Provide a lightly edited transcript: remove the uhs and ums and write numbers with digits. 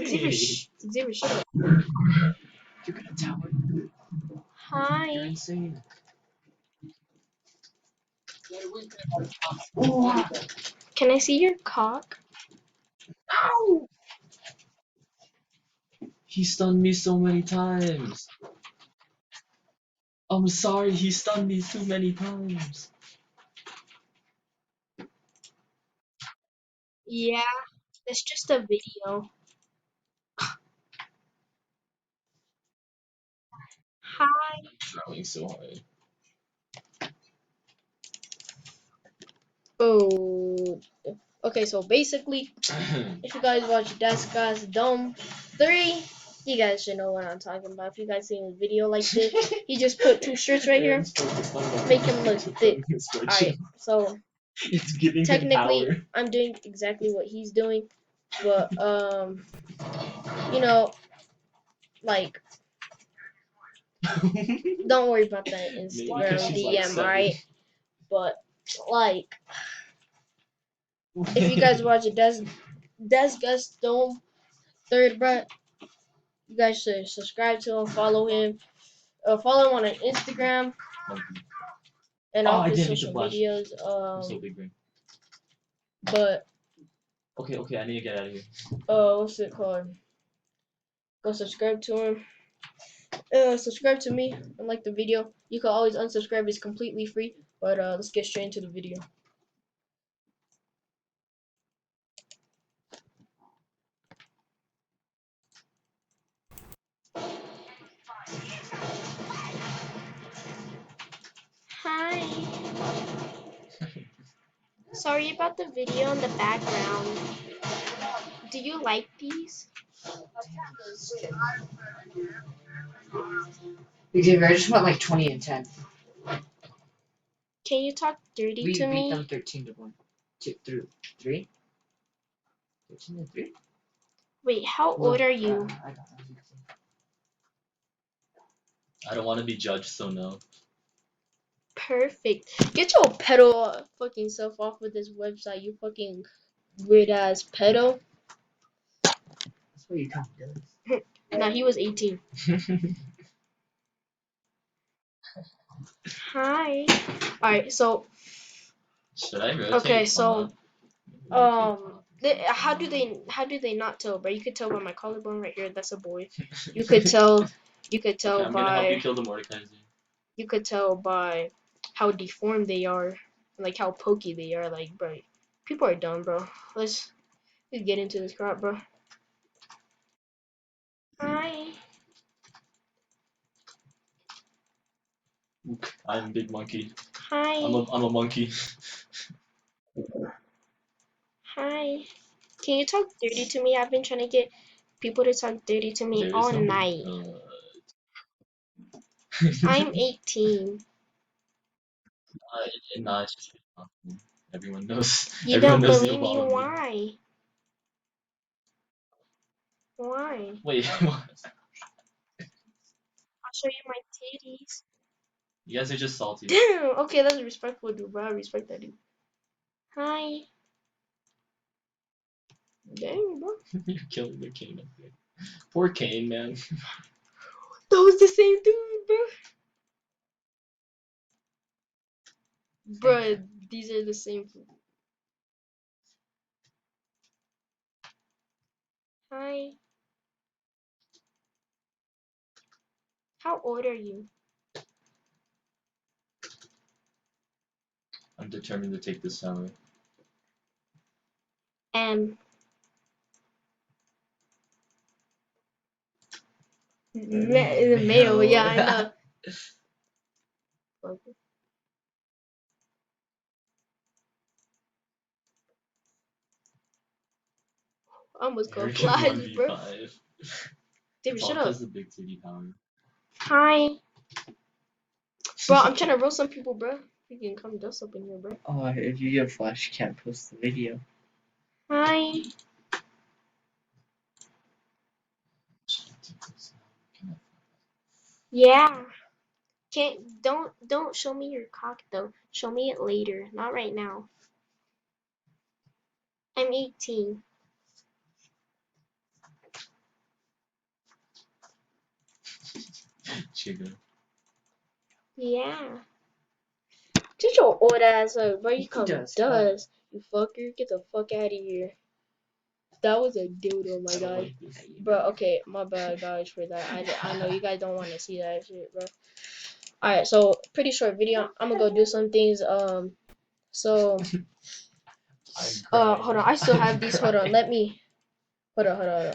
Xavier, Wait. Xavier, shut up. You're gonna tell it. You're Hi. insane. Oh, Can I see your cock? ow! He stunned me so many times. I'm sorry, he stunned me too many times. Yeah, it's just a video. Hi. Trying so hard. Oh. Okay, so basically, if you guys watch That's Guy's Dome 3, you guys should know what I'm talking about. If you guys seen a video like this, he just put two shirts right here, make him look thick. Alright, so It's giving him technically, power. I'm doing exactly what he's doing, but, you know, like, don't worry about that Maybe because Instagram she's like DM, 7. alright? But, like, if you guys watch a That's Guy's Dome 3, bruh, you guys should subscribe to him, follow him, follow him on Instagram and Oh, all I his didn't make the social flash. medios. I'm so big brain. But Okay, okay, I need to get out of here. what's it called? Go subscribe to him. Subscribe to me and like the video. You can always unsubscribe; it's completely free. But let's get straight into the video. Hi. Sorry about the video in the background. Do you like these? Xavier, I just went like 20 and 10. Can you talk dirty We to beat them me? 13 to 1. 2 through 3? 13 to 3? Wait, how Well, old are you? I don't know. I don't want to be judged, so no. Perfect. Get your pedo fucking self off with this website, you fucking weird ass pedo. That's what you come to. Nah, he was 18. Hi. Alright, so Should I okay, rotate? so Rotate top. how do they not tell? But you could tell by my collarbone right here. That's a boy. You could tell. You could Okay, tell I'm gonna help you by. kill the Mordekaiser. You could tell by how deformed they are, like how pokey they are. Like, bro, people are dumb, bro. Let's get into this crap, bro. Hi. Ook, I'm Big Monkey. Hi. I'm a monkey. Hi. Can you talk dirty to me? I've been trying to get people to talk dirty to me There all is no. night. I'm 18. Nah, it's just everyone knows. You Everyone don't knows you believe me? about me. Why? Why? Wait, what? I'll show you my titties. You guys are just salty. Damn. Okay, that's respectful, dude. Bro, I respect that, dude. Hi. Dang, bro. You're killing the Kane up there. Poor Kane, man. That was the same dude, bro. Bro, these are the same. Hi. How old are you? I'm determined to take this sour. And male, yeah, I know. I almost got Arrogant flies, bro. 1v5. David, It's all shut up. because of the big titty power. Hi. Bro, I'm trying to roast some people, bro. You can come dust up in here, bro. Oh, if you get flash, you can't post the video. Hi. Yeah. Don't show me your cock though. Show me it later, not right now. I'm 18. Chiga. Yeah. Get your old ass up, bro. You He come does. dust. You fucker. Get the fuck out of here. That was a dildo, my I don't guy. like this. Bro, okay, my bad, guys, for that. I know you guys don't want to see that shit, bro. Alright, so, pretty short video. I'm gonna go do some things, so, I'm crying. hold on. I still have I'm these. Hold on. crying. Let me, hold on.